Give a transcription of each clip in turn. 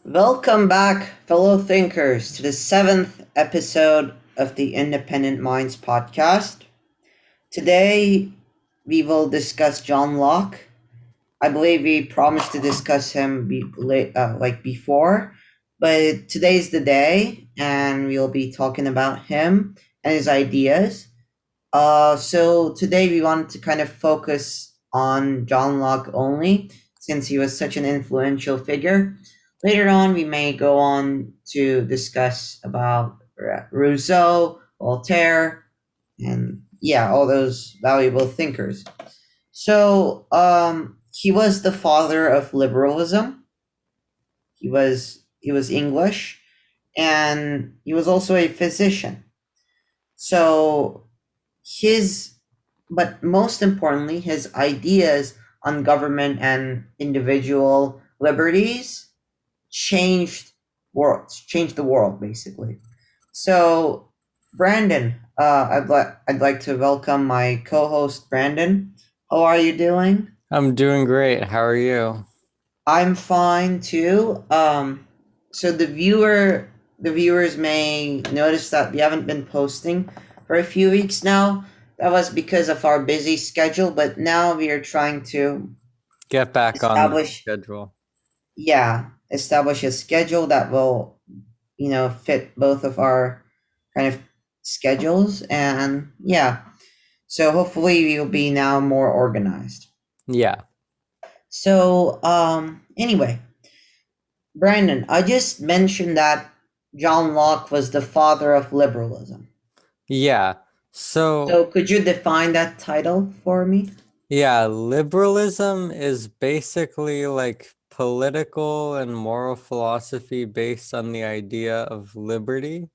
Welcome back, fellow thinkers, to the seventh episode of the Independent Minds podcast. Today, we will discuss John Locke. I believe we promised to discuss him before, but today's the day, and we'll be talking about him and his ideas. So today we wanted to kind of focus on John Locke only, since he was such an influential figure. Later on, we may go on to discuss about Rousseau, Voltaire, and yeah, all those valuable thinkers. So, he was the father of liberalism. He was English, and he was also a physician. So his, but most importantly, his ideas on government and individual liberties changed the world basically. So, Brandon, I'd like to welcome my co-host Brandon. How are you doing? I'm doing great. How are you? I'm fine too. So the viewers may notice that we haven't been posting for a few weeks now. That was because of our busy schedule, but now we are trying to Get back on the establish, schedule. establish a schedule that will, fit both of our kind of schedules, and yeah. So hopefully we will be now more organized. Yeah. So anyway, Brandon, I just mentioned that John Locke was the father of liberalism. Yeah. So So, could you define that title for me? yeah, liberalism is basically like political and moral philosophy based on the idea of liberty,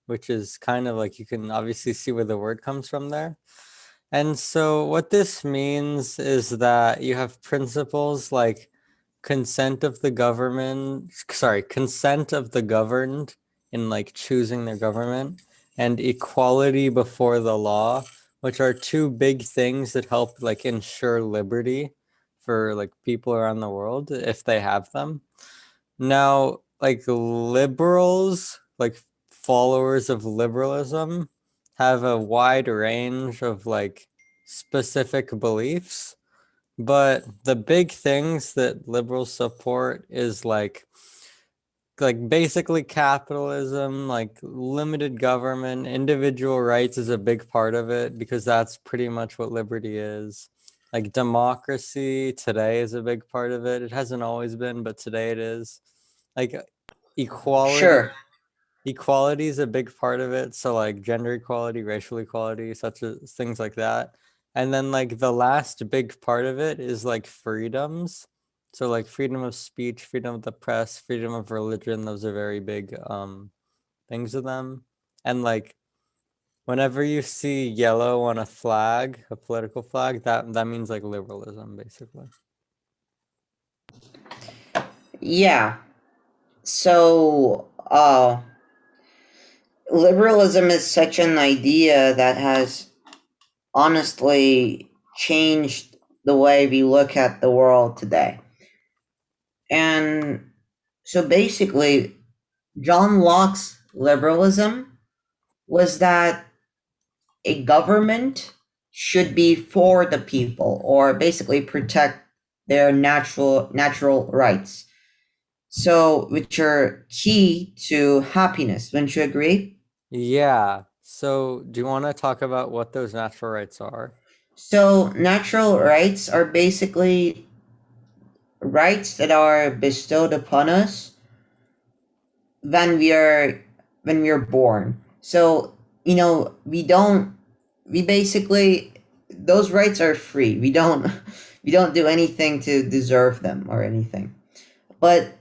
which is kind of like you can obviously see where the word comes from there. And so, what this means is that you have principles like consent of the governed in like choosing their government, and equality before the law, which are two big things that help like ensure liberty for like people around the world if they have them. Now, like liberals, like followers of liberalism, have a wide range of like specific beliefs, but the big things that liberals support is like basically capitalism, like limited government, individual rights is a big part of it because that's pretty much what liberty is. Like democracy today is a big part of it. It hasn't always been, but today it is. Like equality, Sure. equality is a big part of it. So like gender equality, racial equality, such as things like that. And then like the last big part of it is like freedoms. So like freedom of speech, freedom of the press, freedom of religion, those are very big things of them. And like whenever you see yellow on a flag, a political flag, that means like liberalism basically. Yeah. So, liberalism is such an idea that has honestly changed the way we look at the world today. And so basically, John Locke's liberalism was that a government should be for the people, or basically protect their natural rights, so which are key to happiness. Wouldn't you agree? Yeah. So do you want to talk about what those natural rights are? So natural rights are basically rights that are bestowed upon us when we are when we are born. So we basically, those rights are free. We don't do anything to deserve them or anything. But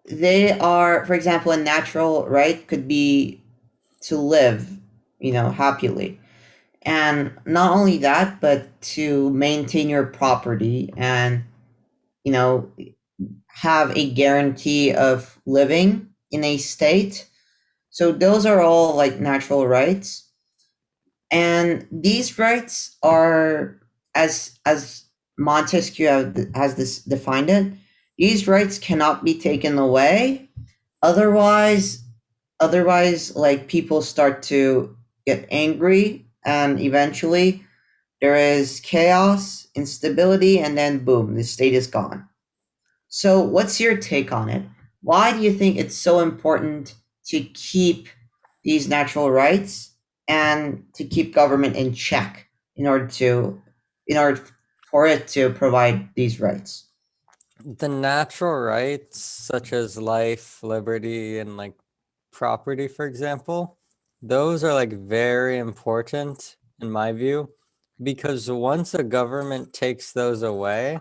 they are, for example, a natural right could be to live, happily. And not only that, but to maintain your property and, you know, have a guarantee of living in a state. So those are all like natural rights. And these rights are, as Montesquieu has this defined it, these rights cannot be taken away. Otherwise, like people start to get angry, and eventually there is chaos, instability, and then boom, the state is gone. So, what's your take on it? Why do you think it's so important to keep these natural rights and to keep government in check in order to, in order for it to provide these rights? The natural rights, such as life, liberty, and like property, for example, those are like very important in my view, because once a government takes those away,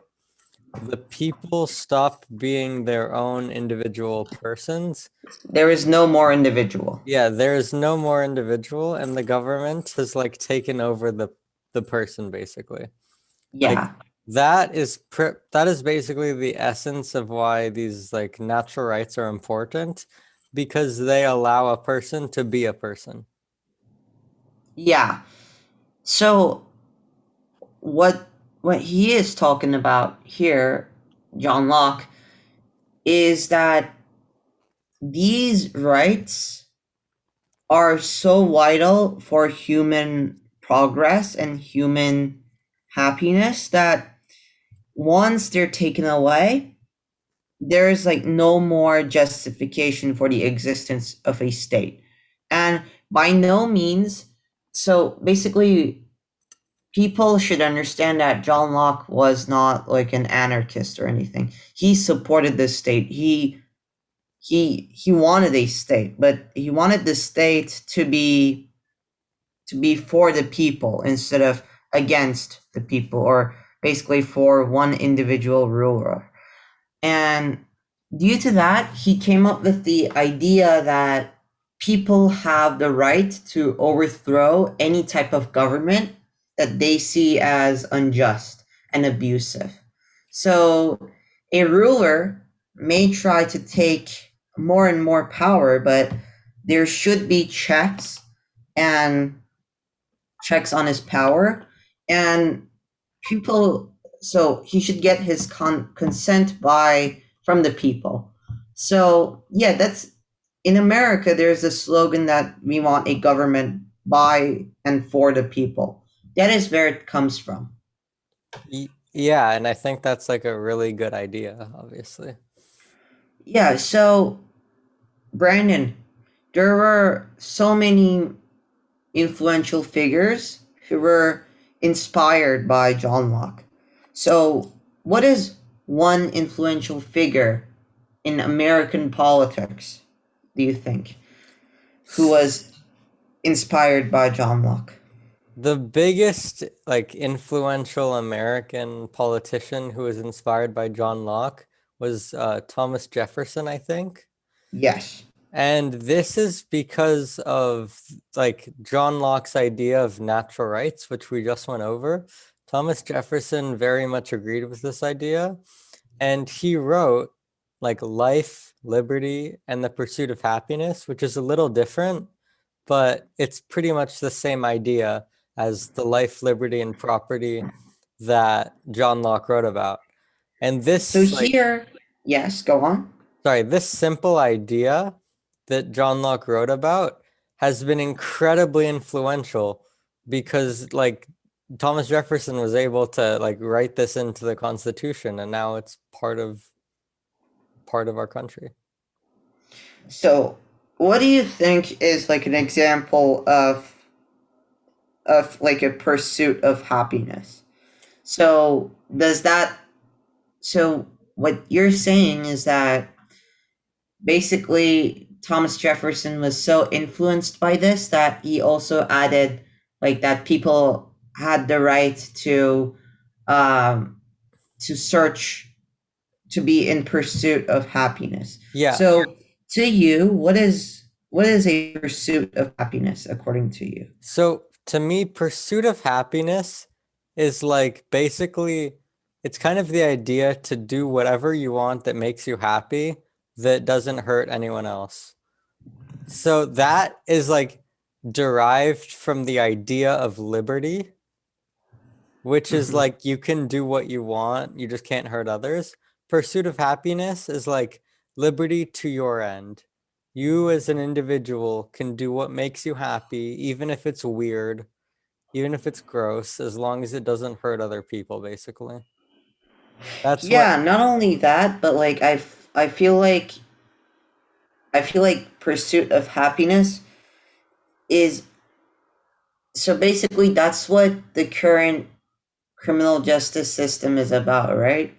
the people stop being their own individual persons. There is no more individual. Yeah, there is no more individual, and the government has like taken over the person basically. Like Yeah. that is basically the essence of why these like natural rights are important, because they allow a person to be a person. Yeah. So what he is talking about here, John Locke, is that these rights are so vital for human progress and human happiness that once they're taken away, there's like no more justification for the existence of a state. And by no means, so basically, people should understand that John Locke was not like an anarchist or anything. He supported the state. He wanted a state, but he wanted the state to be for the people instead of against the people, or basically for one individual ruler. And due to that, he came up with the idea that people have the right to overthrow any type of government that they see as unjust and abusive. So a ruler may try to take more and more power, but there should be and checks on his power, and people, so he should get his consent by from the people. So yeah, that's, in America there's a slogan that we want a government by and for the people. That is where it comes from. Yeah, and I think that's like a really good idea, obviously. Yeah, so Brandon, there were so many influential figures who were inspired by John Locke. So, what is one influential figure in American politics, do you think, who was inspired by John Locke? The biggest like influential American politician who was inspired by John Locke was Thomas Jefferson, I think. Yes. And this is because of like John Locke's idea of natural rights, which we just went over. Thomas Jefferson very much agreed with this idea, and he wrote like life, liberty, and the pursuit of happiness, which is a little different, but it's pretty much the same idea as the life, liberty, and property that John Locke wrote about. And So this like here, yes, go on. sorry, this simple idea that John Locke wrote about has been incredibly influential, because like Thomas Jefferson was able to like write this into the Constitution, and now it's part of our country. So, what do you think is like an example of like a pursuit of happiness? So, does that, so what you're saying is that basically Thomas Jefferson was so influenced by this that he also added like that people had the right um to search, to be in pursuit of happiness. Yeah. So to you, what is a pursuit of happiness according to you? So to me, pursuit of happiness is like basically it's kind of the idea to do whatever you want that makes you happy, that doesn't hurt anyone else. So that is like derived from the idea of liberty, which is Mhm. like you can do what you want, you just can't hurt others. Pursuit of happiness is like liberty to your end. You as an individual can do what makes you happy, even if it's weird, even if it's gross, as long as it doesn't hurt other people, basically. That's what, Yeah, not only that, but like I feel like pursuit of happiness is so basically that's what the current criminal justice system is about, right?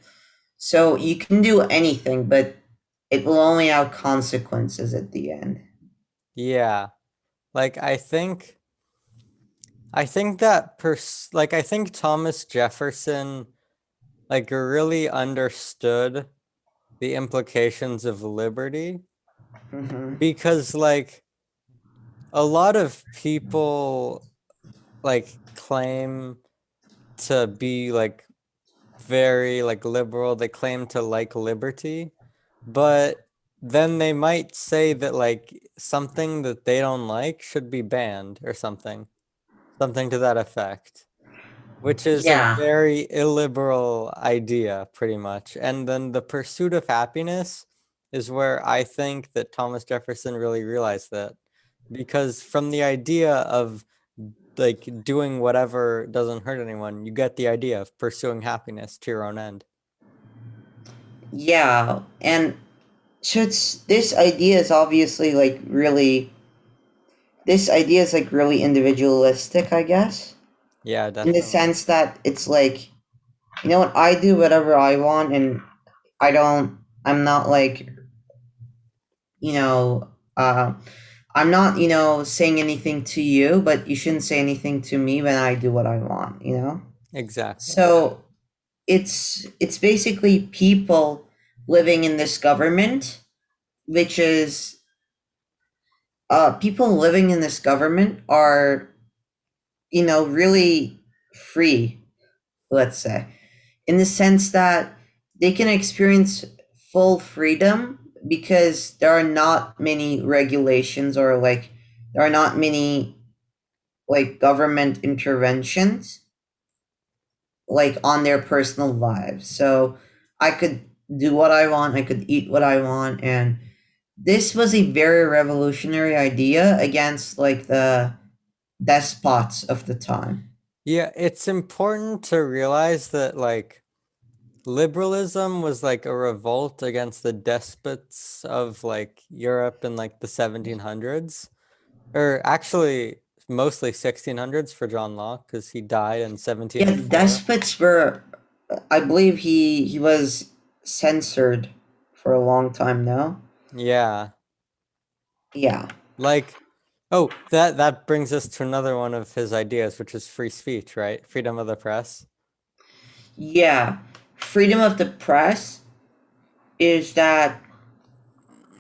So you can do anything, but it will only have consequences at the end. yeah. Like I think that like I think Thomas Jefferson like really understood the implications of liberty Hmm. because like a lot of people like claim to be like very like liberal, they claim to like liberty, but then they might say that like something that they don't like should be banned or something to that effect, which is a Yeah, very illiberal idea, pretty much. And then the pursuit of happiness is where I think that Thomas Jefferson really realized that. Because from the idea of like doing whatever doesn't hurt anyone, you get the idea of pursuing happiness to your own end. yeah, and so it's this idea is obviously like really this idea is like really individualistic, I guess, Yeah, in the definitely. sense that it's like, you know what, I do whatever I want, and I'm not like, you know, I'm not, saying anything to you, but you shouldn't say anything to me when I do what I want, you know? Exactly. So it's basically people living in this government, which is people living in this government are, really free, let's say, in the sense that they can experience full freedom because there are not many regulations, or like there are not many like government interventions like on their personal lives. So I could do what I want, I could eat what I want, and this was a very revolutionary idea against like the despots of the time. Yeah, it's important to realize that like liberalism was like a revolt against the despots of like Europe in like the 1700s, or actually mostly 1600s for John Locke because he died in Yeah, the 1704. despots were, I believe he was censored for a long time now. Yeah. Yeah. Like, oh, that brings us to another one of his ideas, which is free speech, right? Freedom of the press. Yeah. Freedom of the press is that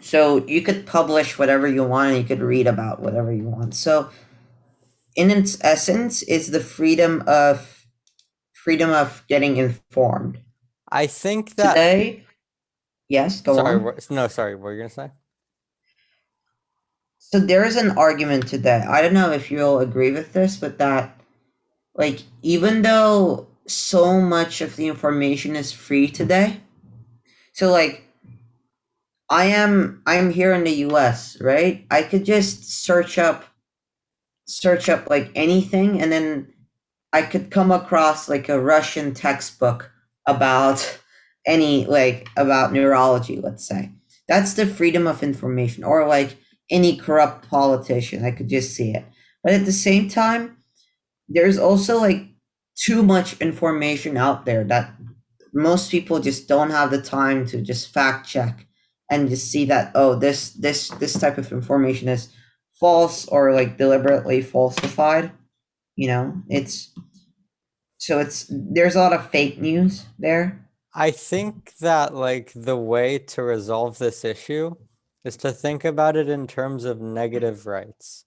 so you could publish whatever you want and you could read about whatever you want. So in its essence is the freedom of getting informed. I think that, Today, yes, go sorry, on. no, sorry, what were you gonna say? So there is an argument today. I don't know if you'll agree with this, but that like even though so much of the information is free today, so like I'm here in the US, right? I could just search up like anything, and then I could come across like a Russian textbook about about neurology, let's say. That's the freedom of information, or like any corrupt politician, I could just see it. But at the same time, there's also like too much information out there that most people just don't have the time to just fact check and just see that, oh, this type of information is false or like deliberately falsified. It's there's a lot of fake news there. I think that like the way to resolve this issue is to think about it in terms of negative rights.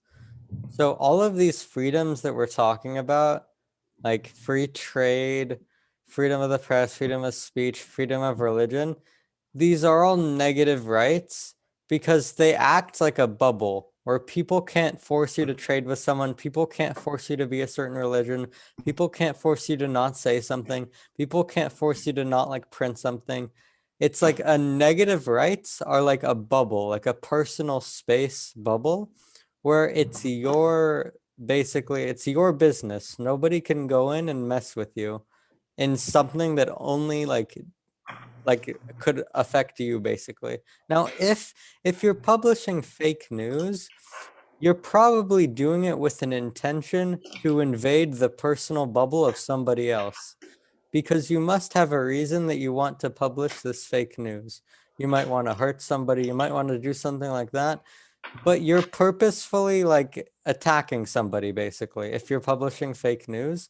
So all of these freedoms that we're talking about, like free trade, freedom of the press, freedom of speech, freedom of religion, these are all negative rights because they act like a bubble. where people can't force you to trade with someone, people can't force you to be a certain religion, people can't force you to not say something, people can't force you to not like print something. It's like a negative rights are like a bubble, like a personal space bubble, where it's your basically it's your business. Nobody can go in and mess with you in something that only like could affect you basically. Now, if you're publishing fake news, you're probably doing it with an intention to invade the personal bubble of somebody else, because you must have a reason that you want to publish this fake news. You might want to hurt somebody, you might want to do something like that, but you're purposefully like attacking somebody basically if you're publishing fake news.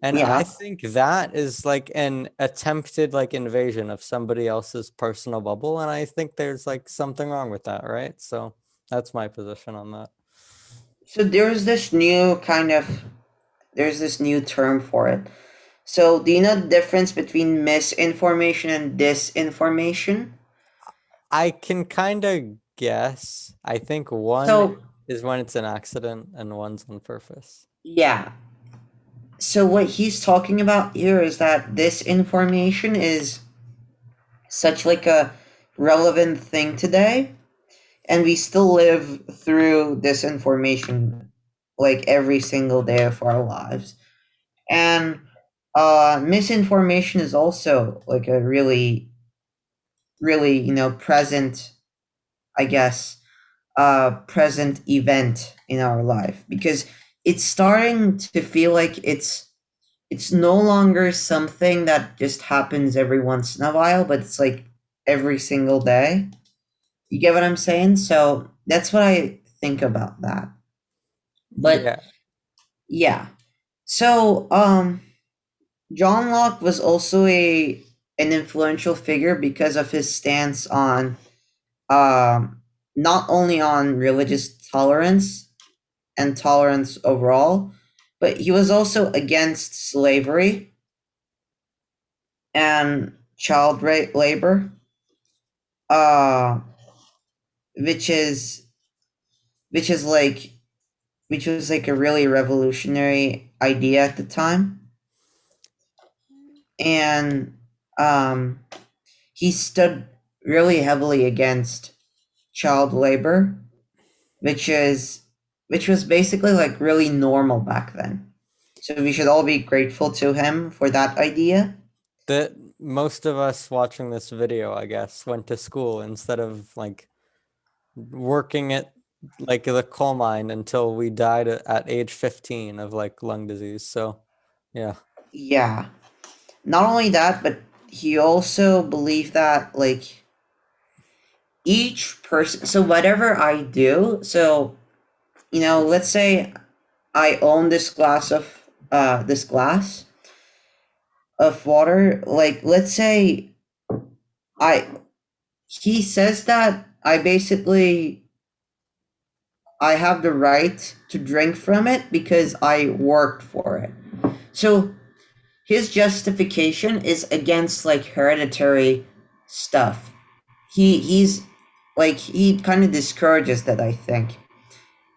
And I Yeah. think that is like an attempted like invasion of somebody else's personal bubble. And I think there's like something wrong with that, right? So that's my position on that. So there's this new term for it. So do you know the difference between misinformation and disinformation? I can kind of guess. I think one So is when it's an accident and one's on purpose. yeah. So what he's talking about here is that disinformation is such like a relevant thing today, and we still live through disinformation like every single day of our lives. And misinformation is also like a really present, I guess, present event in our life, because it's starting to feel like it's no longer something that just happens every once in a while, but it's like every single day. You get what I'm saying? So that's what I think about that. But Yeah. yeah. So John Locke was also a an influential figure because of his stance on not only on religious tolerance and tolerance overall, but he was also against slavery and labor, uh, which is which is like which was like a really revolutionary idea at the time. And um, he stood really heavily against child labor, which is which was basically like really normal back then. So we should all be grateful to him for that idea. That most of us watching this video, I guess, went to school instead of like working at like the coal mine until we died at age 15 of like lung disease. So, yeah. Yeah. Not only that, but he also believed that like each person, so whatever I do, so let's say I own this glass of water, like let's say I he says that I have the right to drink from it because I worked for it. So his justification is against like hereditary stuff. He's like he kind of discourages that, I think.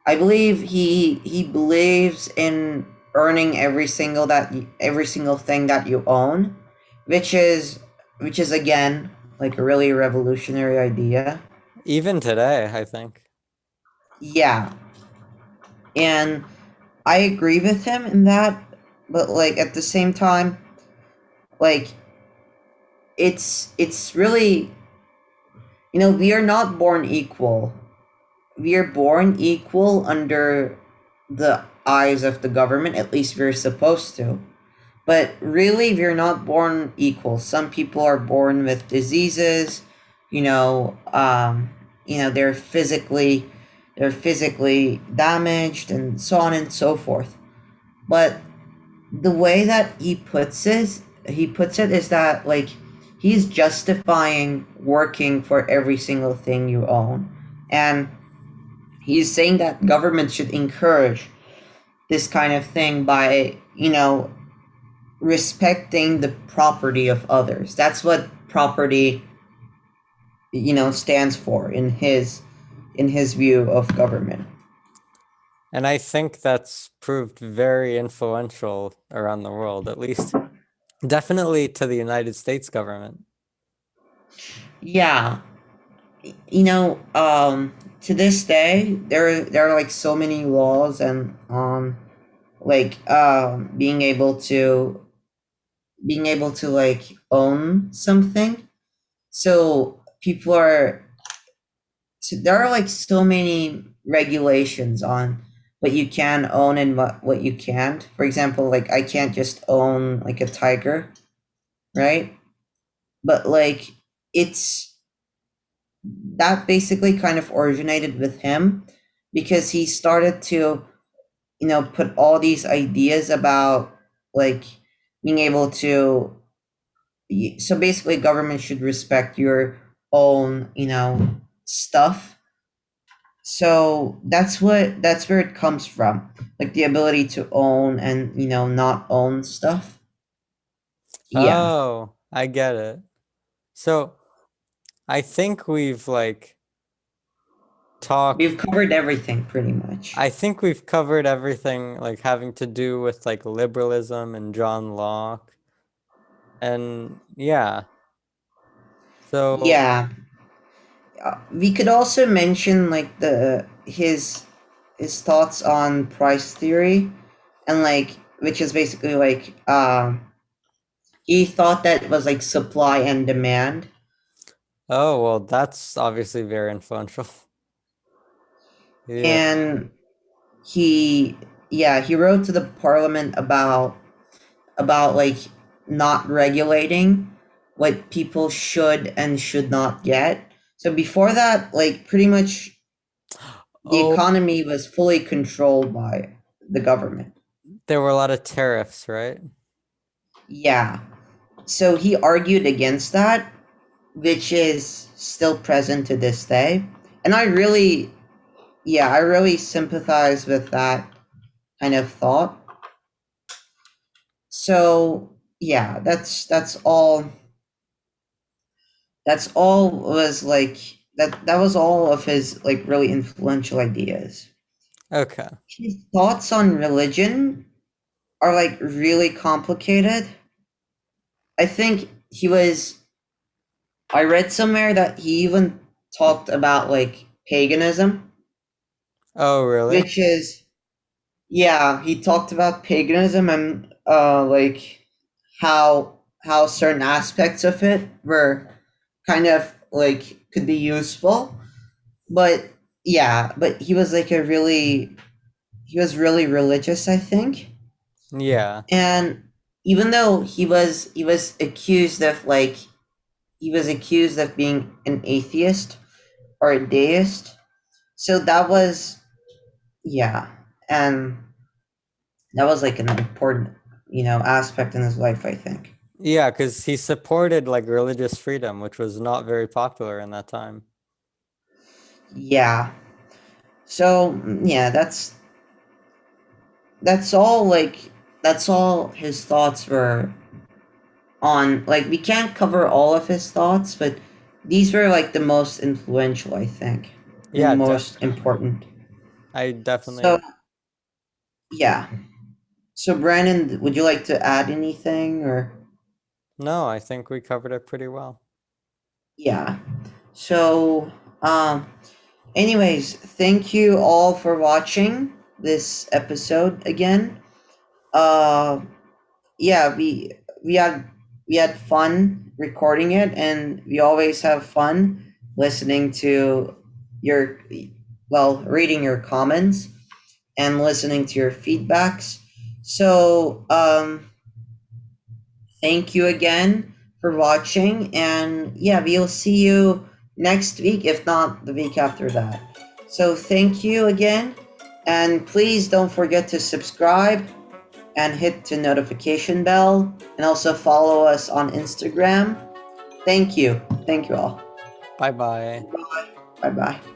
I believe he believes in earning every single thing that you own, which is again like a really revolutionary idea. Even today, I think. Yeah, and I agree with him in that, but like at the same time, like it's really, we are not born equal. We are born equal under the eyes of the government, at least we're supposed to. But really, we're not born equal. Some people are born with diseases, you know, um, they're physically damaged and so on and so forth. But the way that he puts it is that like he's justifying working for every single thing you own. And he's saying that government should encourage this kind of thing by, respecting the property of others. That's what property, stands for in his view of government. And I think that's proved very influential around the world, at least definitely to the United States government. Yeah, you know, to this day, there are like so many laws and like being able to like own something. So people are so there are like so many regulations on what you can own and what you can't. For example, like I can't just own like a tiger, right? But like it's that basically kind of originated with him because he started to, put all these ideas about like being able to so basically government should respect your own, stuff. So that's where it comes from, like the ability to own and not own stuff. Yeah, Oh, I get it. So I think we've like talked, we've covered everything pretty much. I think we've covered everything like having to do with like liberalism and John Locke. And yeah, so Yeah, we could also mention like the his thoughts on price theory, and like which is basically like he thought that it was like supply and demand. oh well, that's obviously very influential. Yeah. And he yeah, he wrote to the parliament about like not regulating what people should and should not get. So before that, like pretty much the Oh, economy was fully controlled by the government. there were a lot of tariffs, right? Yeah. So he argued against that, which is still present to this day. And I really sympathize with that kind of thought. So yeah, that's all was like that was all of his like really influential ideas. Okay. His thoughts on religion are like really complicated. I think I read somewhere that he even talked about like paganism, Oh, really? which is yeah, he talked about paganism and like how certain aspects of it were kind of like could be useful. But yeah, but he was really religious, I think. Yeah. And even though he was accused of being an atheist or a deist. So that was yeah, and that was like an important, aspect in his life, I think. Yeah, because he supported like religious freedom, which was not very popular in that time. Yeah. So yeah, that's all like that's all his thoughts were on. Like we can't cover all of his thoughts, but these were like the most influential, I think, Yeah, and most definitely. important. I definitely So agree. yeah. So Brandon, would you like to add anything or No, I think we covered it pretty well. yeah. So um anyways, thank you all for watching this episode again. Uh yeah, we had we had fun recording it, and we always have fun listening to your reading your comments and listening to your feedbacks. So thank you again for watching, and yeah, we'll see you next week, if not the week after that. So thank you again, and please don't forget to subscribe and hit the notification bell, and also follow us on Instagram. Thank you. Thank you all. Bye bye. Bye bye.